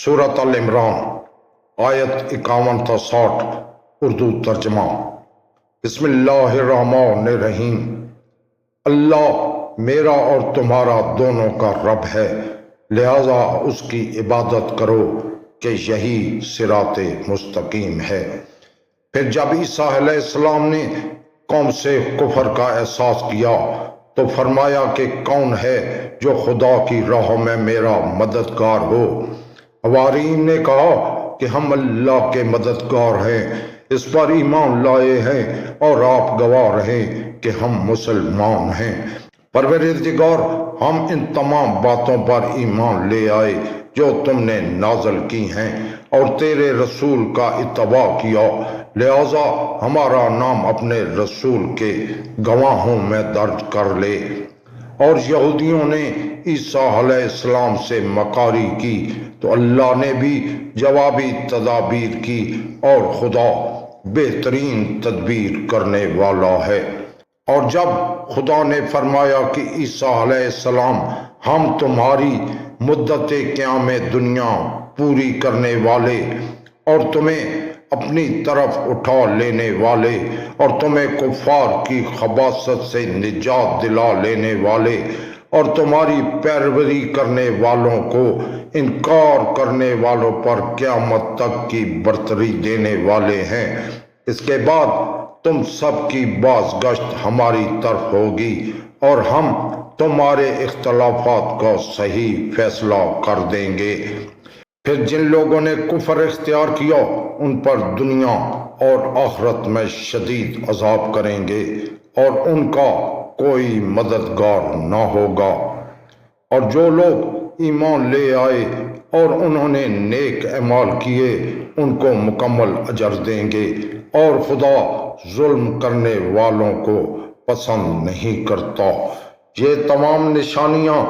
سورۃ ال عمران آیت 51 تا 60 اردو ترجمہ۔ بسم اللہ الرحمن الرحیم۔ اللہ میرا اور تمہارا دونوں کا رب ہے، لہذا اس کی عبادت کرو کہ یہی صراط مستقیم ہے۔ پھر جب عیسیٰ علیہ السلام نے قوم سے کفر کا احساس کیا تو فرمایا کہ کون ہے جو خدا کی راہ میں میرا مددگار ہو؟ حواریین نے کہا کہ ہم اللہ کے مددگار ہیں، اس پر ایمان لائے ہیں اور آپ گواہ رہیں کہ ہم مسلمان ہیں۔ پروردگار، ہم ان تمام باتوں پر ایمان لے آئے جو تم نے نازل کی ہیں اور تیرے رسول کا اتباع کیا، لہذا ہمارا نام اپنے رسول کے گواہوں میں درج کر لے۔ اور یہودیوں نے عیسیٰ علیہ السلام سے مکاری کی تو اللہ نے بھی جوابی تدابیر کی، اور خدا بہترین تدبیر کرنے والا ہے۔ اور جب خدا نے فرمایا کہ عیسیٰ علیہ السلام ہم تمہاری مدت قیام دنیا پوری کرنے والے اور تمہیں اپنی طرف اٹھا لینے والے اور تمہیں کفار کی خباثت سے نجات دلا لینے والے اور تمہاری پیروی کرنے والوں کو انکار کرنے والوں پر قیامت تک کی برتری دینے والے ہیں، اس کے بعد تم سب کی بازگشت ہماری طرف ہوگی اور ہم تمہارے اختلافات کا صحیح فیصلہ کر دیں گے۔ پھر جن لوگوں نے کفر اختیار کیا ان پر دنیا اور آخرت میں شدید عذاب کریں گے اور ان کا کوئی مددگار نہ ہوگا۔ اور جو لوگ ایمان لے آئے اور انہوں نے نیک اعمال کیے ان کو مکمل اجر دیں گے، اور خدا ظلم کرنے والوں کو پسند نہیں کرتا۔ یہ تمام نشانیاں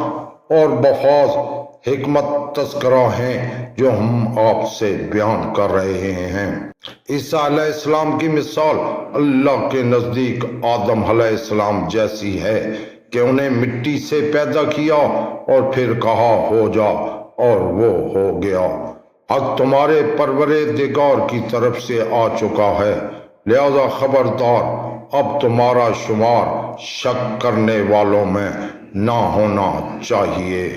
اور بفاظ حکمت تذکرہ ہیں جو ہم آپ سے بیان کر رہے ہیں۔ عیسیٰ علیہ السلام کی مثال اللہ کے نزدیک آدم علیہ السلام جیسی ہے کہ انہیں مٹی سے پیدا کیا اور پھر کہا ہو جا اور وہ ہو گیا۔ حق تمہارے پروردگار کی طرف سے آ چکا ہے، لہذا خبردار، اب تمہارا شمار شک کرنے والوں میں نہ ہونا چاہیے۔